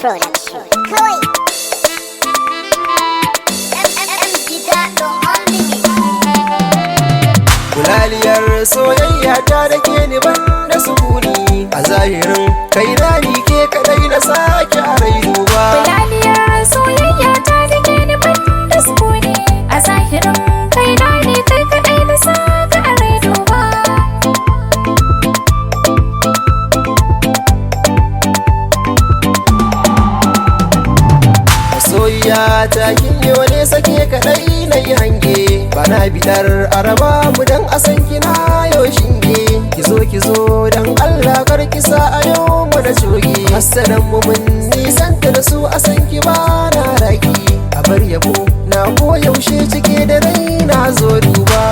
Production. Kawai. Kulaliyar soyayya ta da ke ni ban da sukuni a zahirin kai na ni ke kadai na sake a rai duba. Kulaliyar soyayya ta da ke ni ban da sukuni a zahirin kai na ni kai kadai na sake a rai duba. Soyayya ta kin yi wani sake kadai na yi hange bana bidar araba mu dan asan kina yau shinge kizo dan Allah kar kisa a yau mu da coge hasadan mu mun nisanta da su asan ki bana raki a bar yabo na ko yaushe cike da rai na zo duba.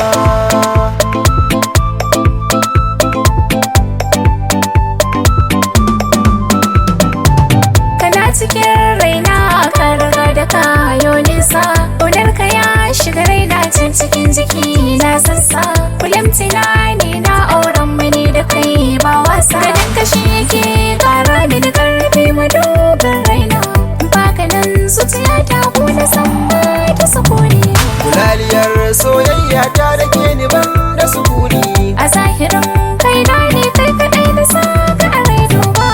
Cikin raina ka riga da kayo nisa ƙunar ka ya shiga raina can cikin jiki na sassa kullum tunani na auren mu ne da kai ba wasa ganin kashi yake ƙara mini ƙarfi madubin raina baka nan zuciya ta kuna san ba ta sukuni. Kulaliyar soyayya ta da ke ni ban da sukuni a zahirin kai na ne kai kaɗai na saka a rai duba.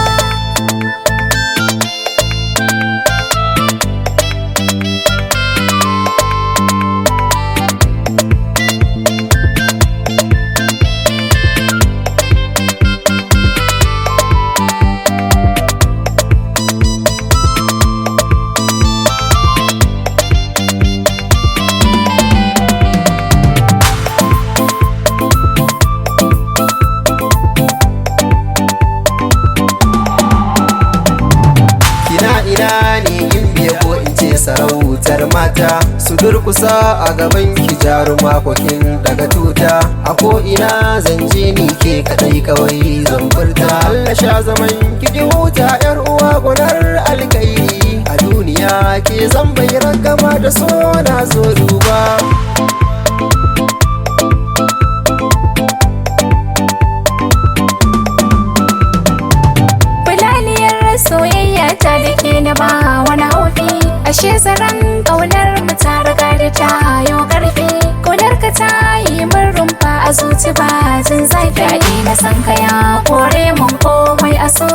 ina ne in biya ko in ce sarautar mata su durkusa a gaban ki jaruma kokin daga tuta a ko ina zan je ni ke kadai kawai zan furta Allah sha zaman ki huta yar uwa gunar alkairi a duniya ke zan bayyana gama da so na zo duba. Soyayya ta da ke na ba wani haufi ashe zaren ƙaunar mu ta riga da ta yo ƙarfi ƙaunar ka ta yi min rumfa a zuci ba jin zafi na san ka ya kore mun komai a so